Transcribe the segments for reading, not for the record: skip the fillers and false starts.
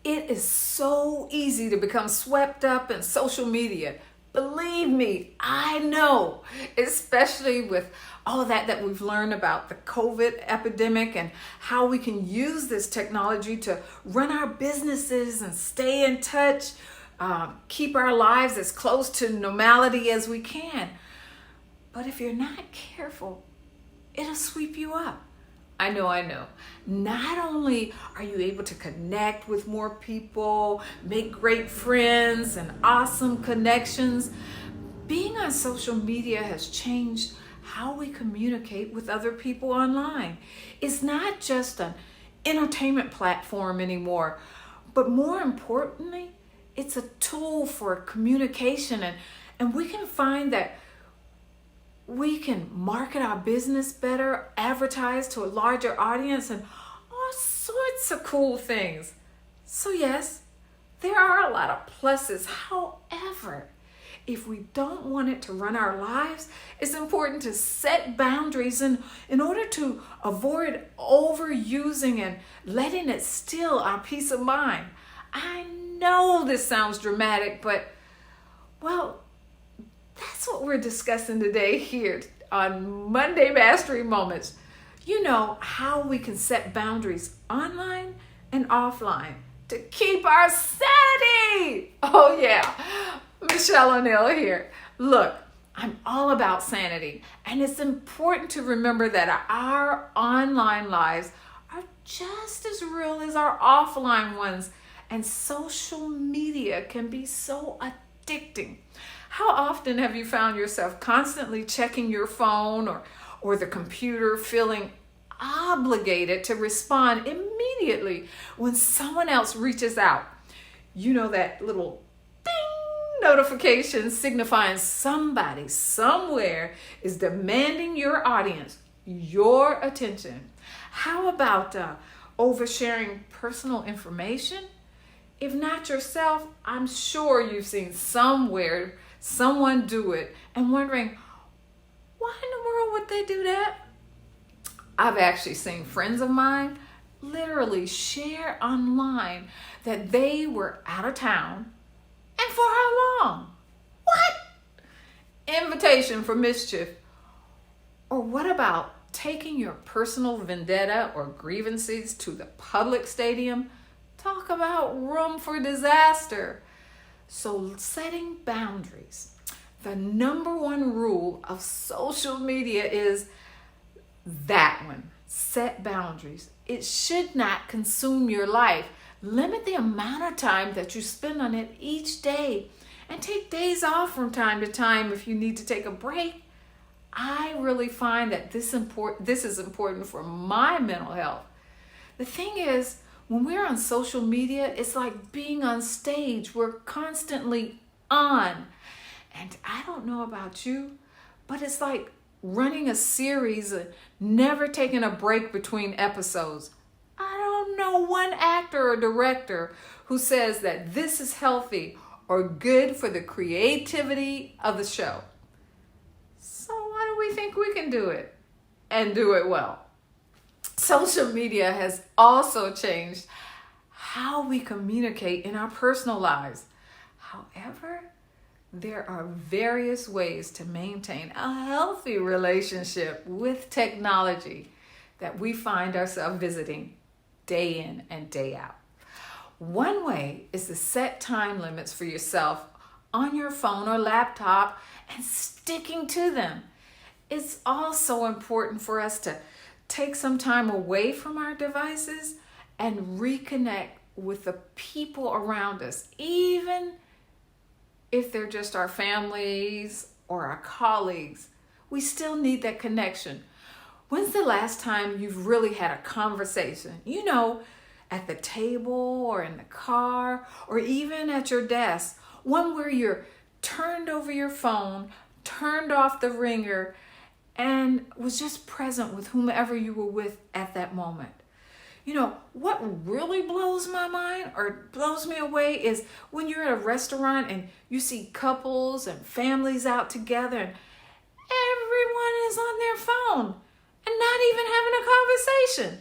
It is so easy to become swept up in social media. Believe me, I know, especially with all that we've learned about the COVID epidemic and how we can use this technology to run our businesses and stay in touch, keep our lives as close to normality as we can. But if you're not careful, it'll sweep you up. I know. Not only are you able to connect with more people, make great friends and awesome connections, being on social media has changed how we communicate with other people online. It's not just an entertainment platform anymore, but more importantly, it's a tool for communication, and we can find that we can market our business better, advertise to a larger audience, and all sorts of cool things. So yes, there are a lot of pluses. However, if we don't want it to run our lives, it's important to set boundaries in order to avoid overusing and letting it steal our peace of mind. I know this sounds dramatic, but well, that's what we're discussing today here on Monday Mastery Moments. You know how we can set boundaries online and offline to keep our sanity. Oh yeah, Michelle O'Neill here. Look, I'm all about sanity, and it's important to remember that our online lives are just as real as our offline ones, and social media can be so addicting. How often have you found yourself constantly checking your phone or the computer, feeling obligated to respond immediately when someone else reaches out? You know, that little ding notification signifying somebody somewhere is demanding your audience, your attention. How about oversharing personal information? If not yourself, I'm sure you've seen somewhere someone do it and wondering, why in the world would they do that? I've actually seen friends of mine literally share online that they were out of town, and for how long? What? Invitation for mischief. Or what about taking your personal vendetta or grievances to the public stadium? Talk about room for disaster. So setting boundaries. The number one rule of social media is that one. Set boundaries. It should not consume your life. Limit the amount of time that you spend on it each day, and take days off from time to time if you need to take a break. I really find that this is important for my mental health. The thing is, when we're on social media, it's like being on stage. We're constantly on. And I don't know about you, but it's like running a series and never taking a break between episodes. I don't know one actor or director who says that this is healthy or good for the creativity of the show. So why do we think we can do it and do it well? Social media has also changed how we communicate in our personal lives. However, there are various ways to maintain a healthy relationship with technology that we find ourselves visiting day in and day out. One way is to set time limits for yourself on your phone or laptop and sticking to them. It's also important for us to take some time away from our devices and reconnect with the people around us, even if they're just our families or our colleagues. We still need that connection. When's the last time you've really had a conversation? You know, at the table or in the car or even at your desk. One where you're turned over your phone, turned off the ringer, and was just present with whomever you were with at that moment. You know, what really blows my mind or blows me away is when you're at a restaurant and you see couples and families out together and everyone is on their phone and not even having a conversation.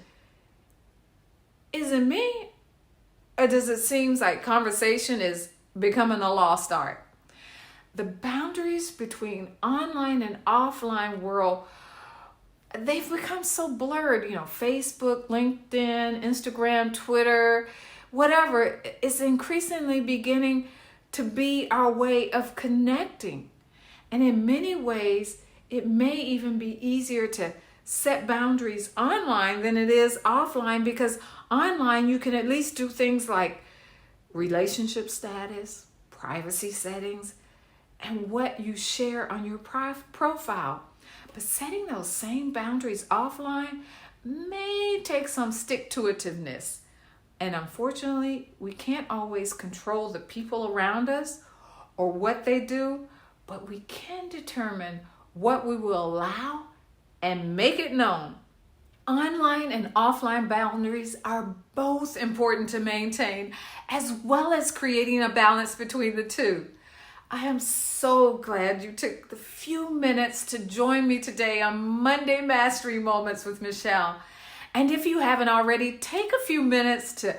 Is it me? Or does it seem like conversation is becoming a lost art? The boundaries between online and offline world, they've become so blurred. Facebook, LinkedIn, Instagram, Twitter, whatever, is increasingly beginning to be our way of connecting. And in many ways, it may even be easier to set boundaries online than it is offline, because online you can at least do things like relationship status, privacy settings, and what you share on your profile. But setting those same boundaries offline may take some stick-to-itiveness. And unfortunately, we can't always control the people around us or what they do, but we can determine what we will allow and make it known. Online and offline boundaries are both important to maintain, as well as creating a balance between the two. I am so glad you took the few minutes to join me today on Monday Mastery Moments with Michelle. And if you haven't already, take a few minutes to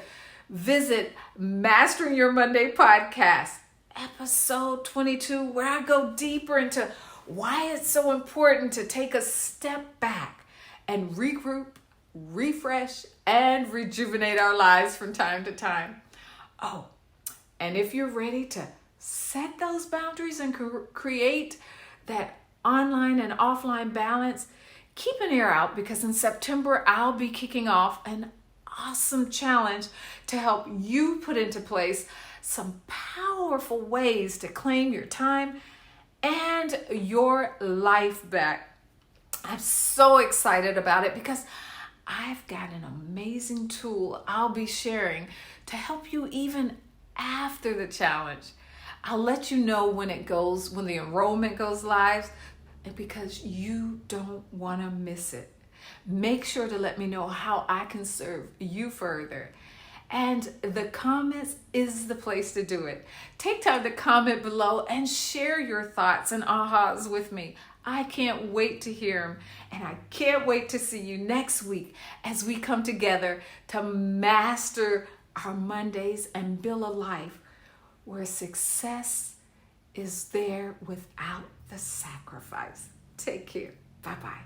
visit Mastering Your Monday podcast, episode 22, where I go deeper into why it's so important to take a step back and regroup, refresh, and rejuvenate our lives from time to time. Oh, and if you're ready to set those boundaries and create that online and offline balance, keep an ear out, because in September, I'll be kicking off an awesome challenge to help you put into place some powerful ways to claim your time and your life back. I'm so excited about it because I've got an amazing tool I'll be sharing to help you even after the challenge. I'll let you know when the enrollment goes live, because you don't want to miss it. Make sure to let me know how I can serve you further. And the comments is the place to do it. Take time to comment below and share your thoughts and ahas with me. I can't wait to hear them. And I can't wait to see you next week as we come together to master our Mondays and build a life where success is there without the sacrifice. Take care. Bye-bye.